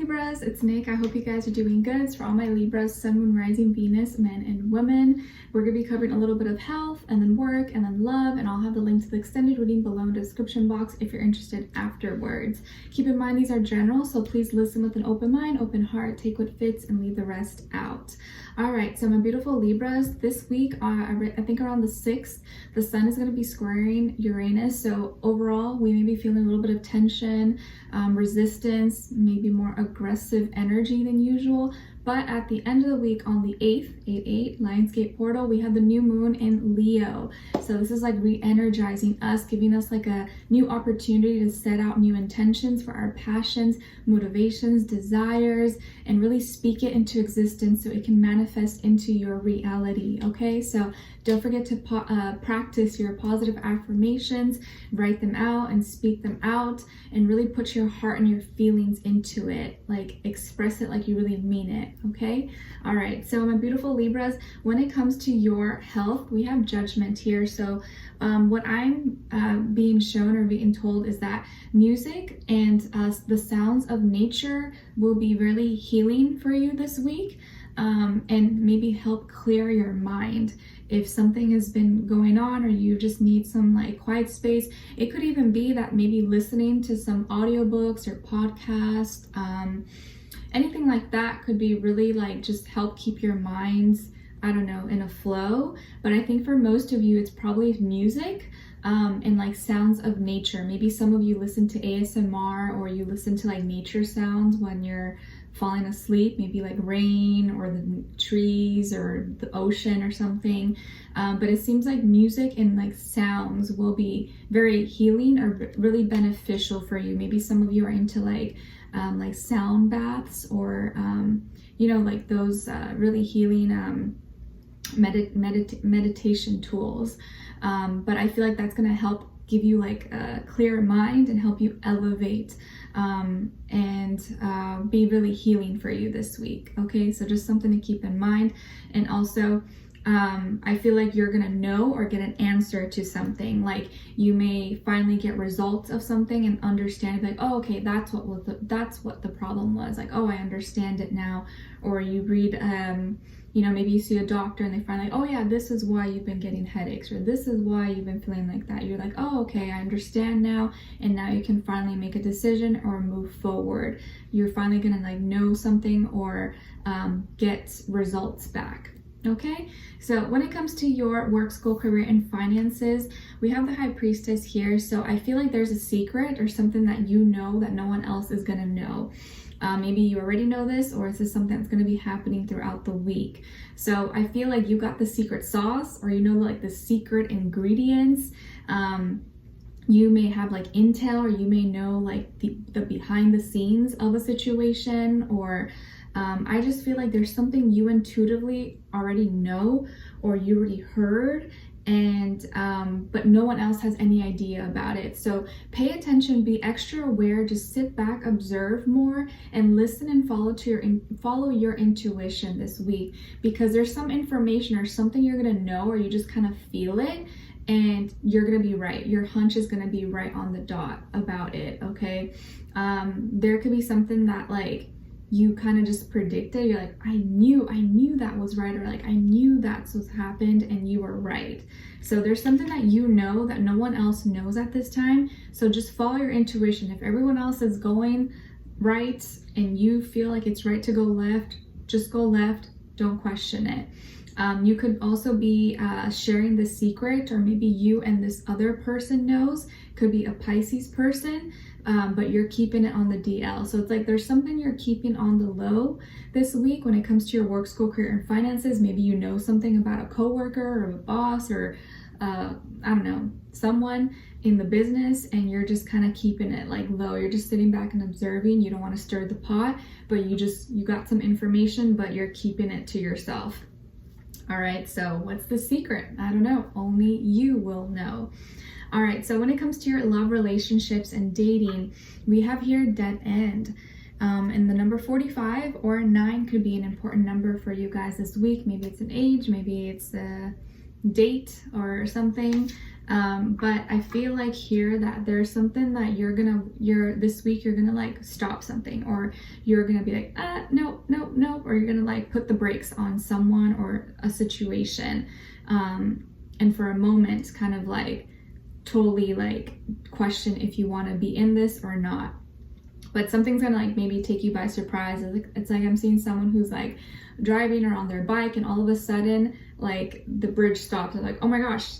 Libras, it's Nick. I hope you guys are doing good. It's for all my Libras, Sun, Moon, Rising, Venus, men and women. We're going to be covering a little bit of health and then work and then love, and I'll have the link to the extended reading below in the description box if you're interested afterwards. Keep in mind these are general, so please listen with an open mind, open heart, take what fits and leave the rest out. Alright, so my beautiful Libras, this week, I think around the 6th, the sun is going to be squaring Uranus, so overall we may be feeling a little bit of tension, resistance, maybe more aggressive energy than usual. But at the end of the week on the 8th, 8/8, Lionsgate portal, we have the new moon in Leo. So this is like re-energizing us, giving us like a new opportunity to set out new intentions for our passions, motivations, desires, and really speak it into existence so it can manifest into your reality, okay? So don't forget to practice your positive affirmations, write them out and speak them out, and really put your heart and your feelings into it. Like express it like you really mean it, okay? All right, so my beautiful Libras, when it comes to your health, we have judgment here. So what I'm being shown or being told is that music and the sounds of nature will be really healing for you this week, and maybe help clear your mind. If something has been going on or you just need some like quiet space, it could even be that maybe listening to some audiobooks or podcasts, anything like that could be really like just help keep your minds, I don't know, in a flow. But I think for most of you, it's probably music and like sounds of nature. Maybe some of you listen to ASMR or you listen to like nature sounds when you're falling asleep, maybe like rain or the trees or the ocean or something. But it seems like music and like sounds will be very healing or really beneficial for you. Maybe some of you are into like sound baths or, you know, like those really healing meditation tools. But I feel like that's going to help give you like a clear mind and help you elevate and be really healing for you this week. Okay, so just something to keep in mind. And also I feel like you're gonna know or get an answer to something. Like you may finally get results of something and understand, like, oh, okay, that's what the problem was. Like, oh, I understand it now. Or you read you know, maybe you see a doctor and they find like, oh yeah, this is why you've been getting headaches, or this is why you've been feeling like that. You're like, oh, okay, I understand now. And now you can finally make a decision or move forward. You're finally gonna like know something or get results back. Okay, so when it comes to your work, school, career, and finances, we have the High Priestess here. So I feel like there's a secret or something that you know that no one else is gonna know. Maybe you already know this, or this is something that's going to be happening throughout the week. So I feel like you got the secret sauce, or you know, like the secret ingredients. You may have like intel, or you may know like the behind the scenes of a situation, or I just feel like there's something you intuitively already know, or you already heard, and but no one else has any idea about it. So pay attention, be extra aware, just sit back, observe more, and listen and follow your intuition this week, because there's some information or something you're gonna know, or you just kind of feel it, and you're gonna be right. Your hunch is gonna be right on the dot about it. Okay, there could be something that like you kind of just predicted. You're like, I knew that was right, or like I knew that's what happened, and you were right. So there's something that you know that no one else knows at this time. So just follow your intuition. If everyone else is going right and you feel like it's right to go left, just go left. Don't question it. You could also be sharing the secret, or maybe you and this other person knows. Could be a Pisces person, but you're keeping it on the DL. So it's like there's something you're keeping on the low this week when it comes to your work, school, career, and finances. Maybe you know something about a coworker or a boss, or I don't know, someone in the business, and you're just kind of keeping it like low. You're just sitting back and observing. You don't want to stir the pot, but you got some information, but you're keeping it to yourself. All right, so what's the secret? I don't know. Only you will know. All right, so when it comes to your love, relationships, and dating, we have here dead end. And the number 45 or 9 could be an important number for you guys this week. Maybe it's an age, maybe it's a date or something. But I feel like here that there's something that this week you're gonna like stop something, or you're gonna be like, nope, nope, nope, or you're gonna like put the brakes on someone or a situation, and for a moment kind of like totally like question if you want to be in this or not. But something's gonna like maybe take you by surprise. It's like I'm seeing someone who's like driving or on their bike, and all of a sudden like the bridge stops, and like, oh my gosh,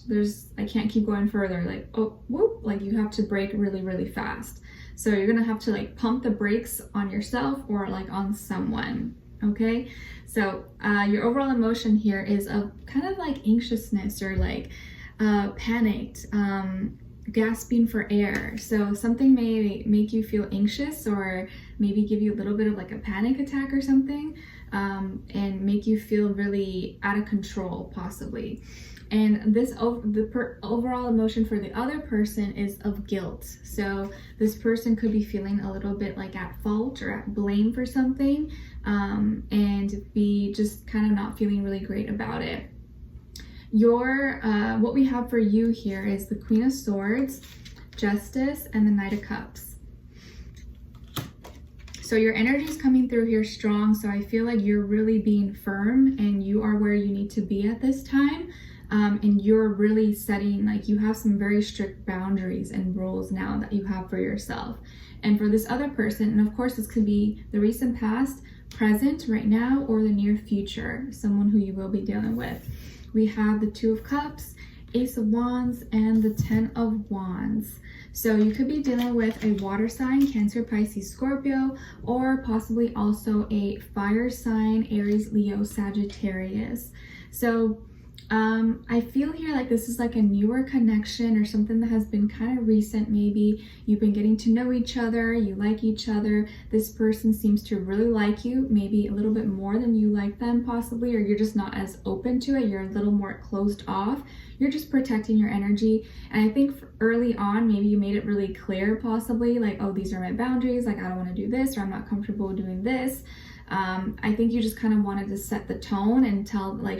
I can't keep going further, like, oh whoop, like you have to brake really, really fast. So you're gonna have to like pump the brakes on yourself or like on someone. Okay, so your overall emotion here is of kind of like anxiousness or like panicked, gasping for air. So something may make you feel anxious, or maybe give you a little bit of like a panic attack or something, and make you feel really out of control possibly. And this overall emotion for the other person is of guilt. So this person could be feeling a little bit like at fault or at blame for something, and be just kind of not feeling really great about it. What we have for you here is the Queen of Swords, Justice, and the Knight of Cups. So your energy is coming through here strong. So I feel like you're really being firm, and you are where you need to be at this time. And you're really setting, like, you have some very strict boundaries and rules now that you have for yourself. And for this other person, and of course this could be the recent past, present, right now, or the near future, someone who you will be dealing with. We have the Two of Cups, Ace of Wands, and the Ten of Wands. So you could be dealing with a water sign, Cancer, Pisces, Scorpio, or possibly also a fire sign, Aries, Leo, Sagittarius. So I feel here like this is like a newer connection, or something that has been kind of recent. Maybe you've been getting to know each other, you like each other, this person seems to really like you, maybe a little bit more than you like them possibly, or you're just not as open to it, you're a little more closed off, you're just protecting your energy. And I think early on, maybe you made it really clear possibly, like, oh, these are my boundaries, like I don't want to do this, or I'm not comfortable doing this. I think you just kind of wanted to set the tone and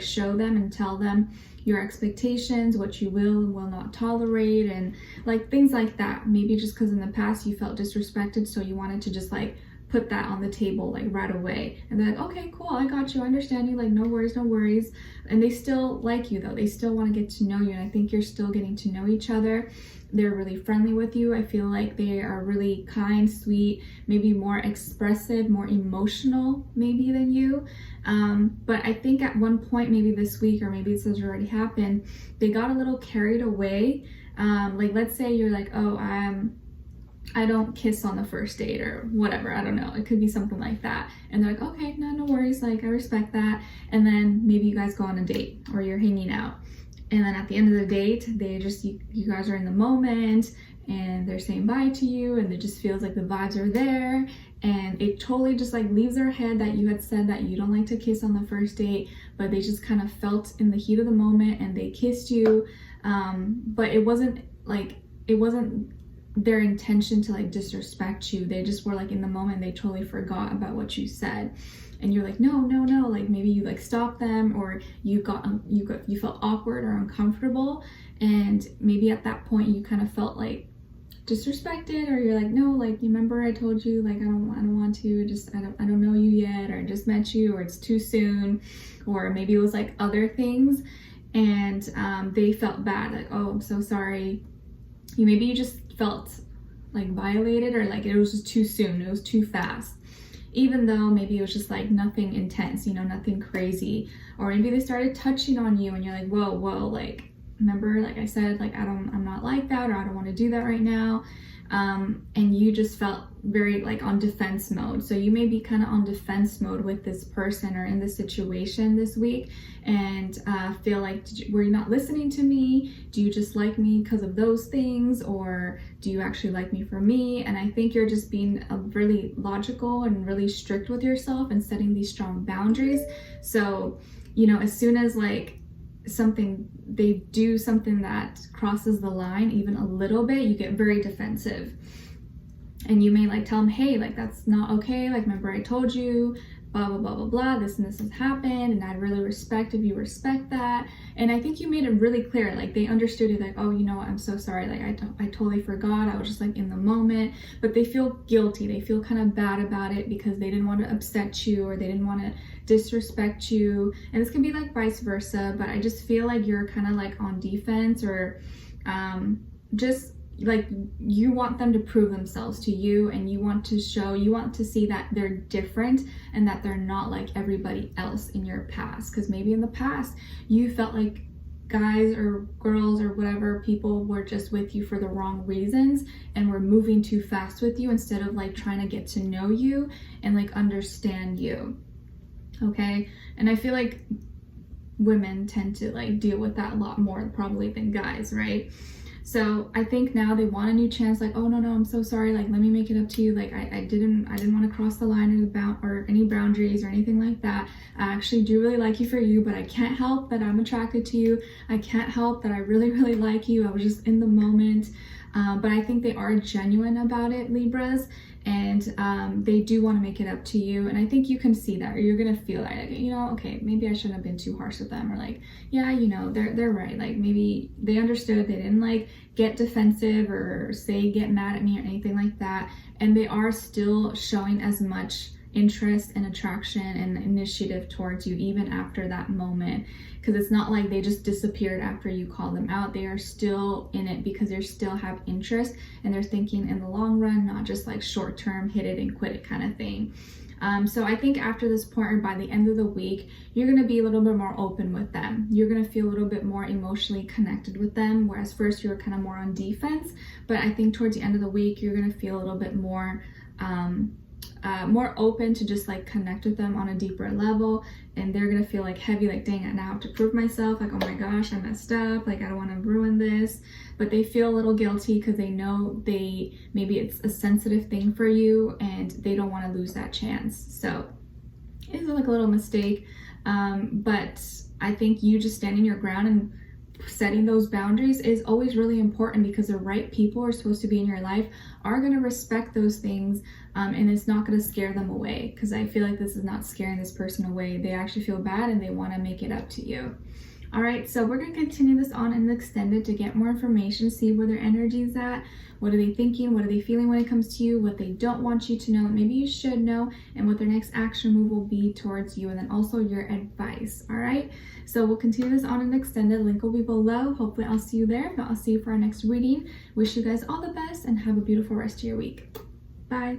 show them and tell them your expectations, what you will and will not tolerate, and like things like that. Maybe just because in the past you felt disrespected, so you wanted to just like put that on the table like right away. And they're like, okay, cool, I got you, I understand you, like no worries, no worries. And they still like you though, they still want to get to know you, and I think you're still getting to know each other. They're really friendly with you. I feel like they are really kind, sweet, maybe more expressive, more emotional maybe than you. But I think at one point, maybe this week, or maybe this has already happened, they got a little carried away. Like let's say you're like, oh, I don't kiss on the first date or whatever, I don't know, it could be something like that. And they're like, okay, no worries, like I respect that. And then maybe you guys go on a date, or you're hanging out. And then at the end of the date, you guys are in the moment, and they're saying bye to you, and it just feels like the vibes are there, and it totally just like leaves their head that you had said that you don't like to kiss on the first date, but they just kind of felt in the heat of the moment and they kissed you. But it wasn't their intention to like disrespect you. They just were like in the moment, they totally forgot about what you said. And you're like, no, like maybe you like stopped them, or you felt awkward or uncomfortable, and maybe at that point you kind of felt like disrespected, or you're like, no, like you remember I told you, like I don't want to, just I don't know you yet, or I just met you, or it's too soon, or maybe it was like other things, and they felt bad, like, oh, I'm so sorry. Maybe you just felt like violated, or like it was just too soon, it was too fast. Even though maybe it was just like nothing intense, nothing crazy. Or maybe they started touching on you and you're like, whoa, like, remember, like I said, like I'm not like that, or I don't want to do that right now. And you just felt very like on defense mode. So you may be kind of on defense mode with this person or in this situation this week, and feel like, were you not listening to me? Do you just like me because of those things, or do you actually like me for me? And I think you're just being really logical and really strict with yourself and setting these strong boundaries. So, as soon as like they do something that crosses the line even a little bit, you get very defensive, and you may like tell them, hey, like that's not okay, like remember I told you, blah, blah, blah, blah, blah, this and this has happened, and I'd really respect if you respect that. And I think you made it really clear, like they understood it, like, oh, you know what, I'm so sorry, like I totally forgot, I was just like in the moment. But they feel guilty, they feel kind of bad about it because they didn't want to upset you, or they didn't want to disrespect you. And this can be like vice versa, but I just feel like you're kind of like on defense, or just like you want them to prove themselves to you, and you want to see that they're different and that they're not like everybody else in your past. Because maybe in the past you felt like guys or girls or whatever people were just with you for the wrong reasons and were moving too fast with you instead of like trying to get to know you and like understand you. Okay, and I feel like women tend to like deal with that a lot more probably than guys, right? So I think now they want a new chance, like, oh no, I'm so sorry, like let me make it up to you, like I didn't want to cross the line or any boundaries or anything like that. I actually do really like you for you, but I can't help that I'm attracted to you. I can't help that I really, really like you. I was just in the moment. But I think they are genuine about it, Libras, and they do want to make it up to you. And I think you can see that, or you're gonna feel that, like, you know, okay, maybe I shouldn't have been too harsh with them, or like, yeah, you know, they're right, like maybe they understood, they didn't like get defensive or say get mad at me or anything like that. And they are still showing as much interest and attraction and initiative towards you even after that moment, because it's not like they just disappeared after you called them out. They are still in it because they still have interest, and they're thinking in the long run, not just like short term hit it and quit it kind of thing. So I think after this point, or by the end of the week, you're going to be a little bit more open with them. You're going to feel a little bit more emotionally connected with them, whereas first you were kind of more on defense. But I think towards the end of the week, you're going to feel a little bit more more open to just like connect with them on a deeper level. And they're gonna feel like heavy, like, dang, I now have to prove myself, like, oh my gosh, I messed up, like I don't want to ruin this. But they feel a little guilty because they know maybe it's a sensitive thing for you and they don't want to lose that chance. So it's like a little mistake, but I think you just standing your ground and setting those boundaries is always really important, because the right people are supposed to be in your life are going to respect those things, and it's not going to scare them away, because I feel like this is not scaring this person away. They actually feel bad and they want to make it up to you. All right, so we're going to continue this on in the extended to get more information, see where their energy is at, what are they thinking, what are they feeling when it comes to you, what they don't want you to know, maybe you should know, and what their next action move will be towards you, and then also your advice. All right, so we'll continue this on in the extended. Link will be below. Hopefully I'll see you there. If not, I'll see you for our next reading. Wish you guys all the best and have a beautiful rest of your week. Bye.